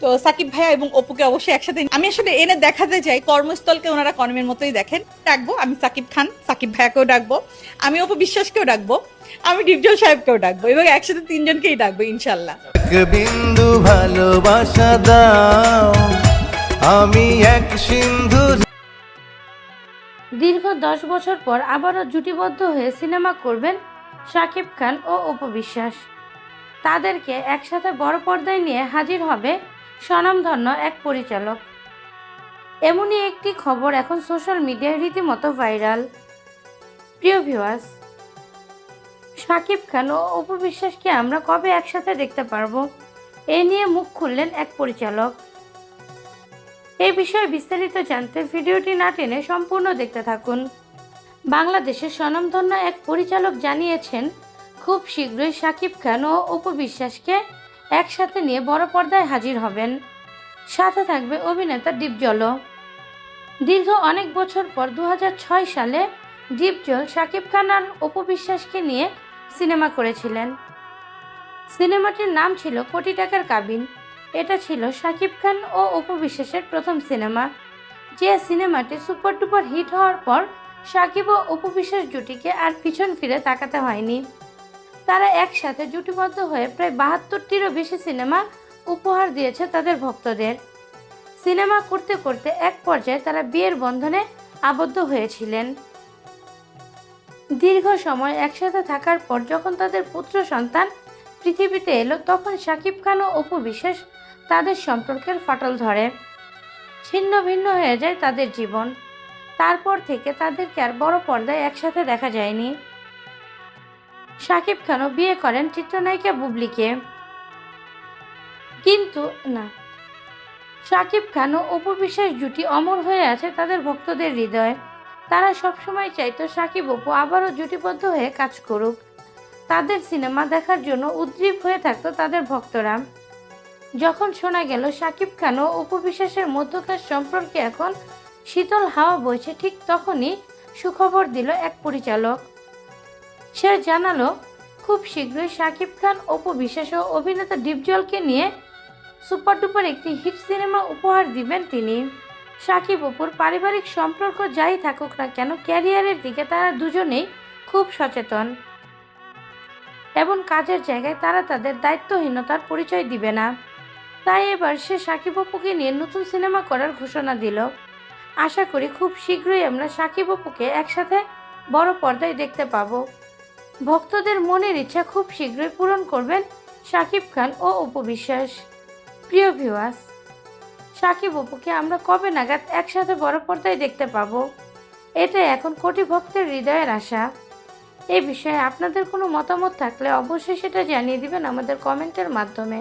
তো সাকিব ভাইয়া এবং অপুকে অবশ্যই একসাথে আমি আসলে এনে দেখাতে চাই কর্মস্থলকে ওনারা কর্মের মতোই দেখেন। ডাকবো আমি সাকিব খান, সাকিব ভাইয়াকেও ডাকবো, আমি অপু বিশ্বাসকেও ডাকবো, আমি ডিপজল সাহেবকেও ডাকবো এবং একসাথে তিনজনকেই ডাকবো ইনশাল্লাহ। এক বিন্দু ভালোবাসা দাও, আমি এক সিন্ধু। দীর্ঘ 10 বছর পর আবারও জুটিবদ্ধ হয়ে সিনেমা করবেন শাকিব খান ও অপু বিশ্বাস। তাদেরকে একসাথে বড় পর্দায় নিয়ে হাজির হবে স্বনামধন্য এক পরিচালক। এমনই একটি খবর এখন সোশ্যাল মিডিয়ায় রীতিমতো ভাইরাল। প্রিয় ভিউয়ার্স, শাকিব খান ও অপু বিশ্বাসকে আমরা কবে একসাথে দেখতে পারবো, এ নিয়ে মুখ খুললেন এক পরিচালক। এই বিষয়ে বিস্তারিত জানতে ভিডিওটি না টেনে সম্পূর্ণ দেখতে থাকুন। বাংলাদেশের স্বনামধন্য এক পরিচালক জানিয়েছেন, খুব শীঘ্রই শাকিব খান ও অপু বিশ্বাসকে একসাথে নিয়ে বড় পর্দায় হাজির হবেন। সাথে থাকবে অভিনেতা ডিপজলও। দীর্ঘ অনেক বছর পর 2006 সালে ডিপজল শাকিব খান আর অপু বিশ্বাসকে নিয়ে সিনেমা করেছিলেন। সিনেমাটির নাম ছিল কোটি টাকার কাবিন। এটা ছিল শাকিব খান ও অপু বিশ্বাসের প্রথম সিনেমা, যে সিনেমাটি সুপার ডুপার হিট হওয়ার পর শাকিব ও অপু বিশ্বাস জুটিকে আর পিছন ফিরে তাকাতে হয়নি। তারা একসাথে জুটিবদ্ধ হয়ে প্রায় 72টিরও বেশি সিনেমা উপহার দিয়েছে তাদের ভক্তদের। সিনেমা করতে করতে এক পর্যায়ে তারা বিয়ের বন্ধনে আবদ্ধ হয়েছিলেন। দীর্ঘ সময় একসাথে থাকার পর যখন তাদের পুত্র সন্তান পৃথিবীতে এলো, তখন শাকিব খান ও অপু বিশ্বাস তাদের সম্পর্কের ফাটল ধরে। ছিন্ন ভিন্ন হয়ে যায় তাদের জীবন। তারপর থেকে তাদেরকে আর বড় পর্দায় একসাথে দেখা যায়নি। শাকিব খানও বিয়ে করেন চিত্রনায়িকা বুবলিকে, কিন্তু না, শাকিব খান ও অপু বিশ্বাস জুটি অমর হয়ে আছে তাদের ভক্তদের হৃদয়ে। তারা সবসময় চাইতো শাকিব অপু আবারও জুটিবদ্ধ হয়ে কাজ করুক। তাদের সিনেমা দেখার জন্য উদ্গ্রীব হয়ে থাকতো তাদের ভক্তরা। যখন শোনা গেল শাকিব খান ও অপু বিশ্বাসের মধ্যকার সম্পর্কে এখন শীতল হাওয়া বইছে, ঠিক তখনই সুখবর দিল এক পরিচালক। সে জানালো, খুব শীঘ্রই শাকিব খান, অপু বিশ্বাস ও অভিনেতা ডিপজলকে নিয়ে সুপার ডুপার একটি হিট সিনেমা উপহার দিবেন তিনি। শাকিব অপুর পারিবারিক সম্পর্ক যাই থাকুক না কেন, ক্যারিয়ারের দিকে তারা দুজনেই খুব সচেতন এবং কাজের জায়গায় তারা তাদের দায়িত্বহীনতার পরিচয় দিবে না। তাই এবার সে শাকিব অপুকে নিয়ে নতুন সিনেমা করার ঘোষণা দিল। আশা করি খুব শীঘ্রই আমরা শাকিব অপুকে একসাথে বড় পর্দায় দেখতে পাবো। ভক্তদের মনের ইচ্ছা খুব শীঘ্রই পূরণ করবেন শাকিব খান ও অপু বিশ্বাস। প্রিয় ভিউয়ার্স, শাকিব অপুকে আমরা কবে নাগাদ একসাথে বড় পর্দায় দেখতে পাবো, এটাই এখন কোটি ভক্তের হৃদয়ের আশা। এই বিষয়ে আপনাদের কোনো মতামত থাকলে অবশ্যই সেটা জানিয়ে দিবেন আমাদের কমেন্টের মাধ্যমে।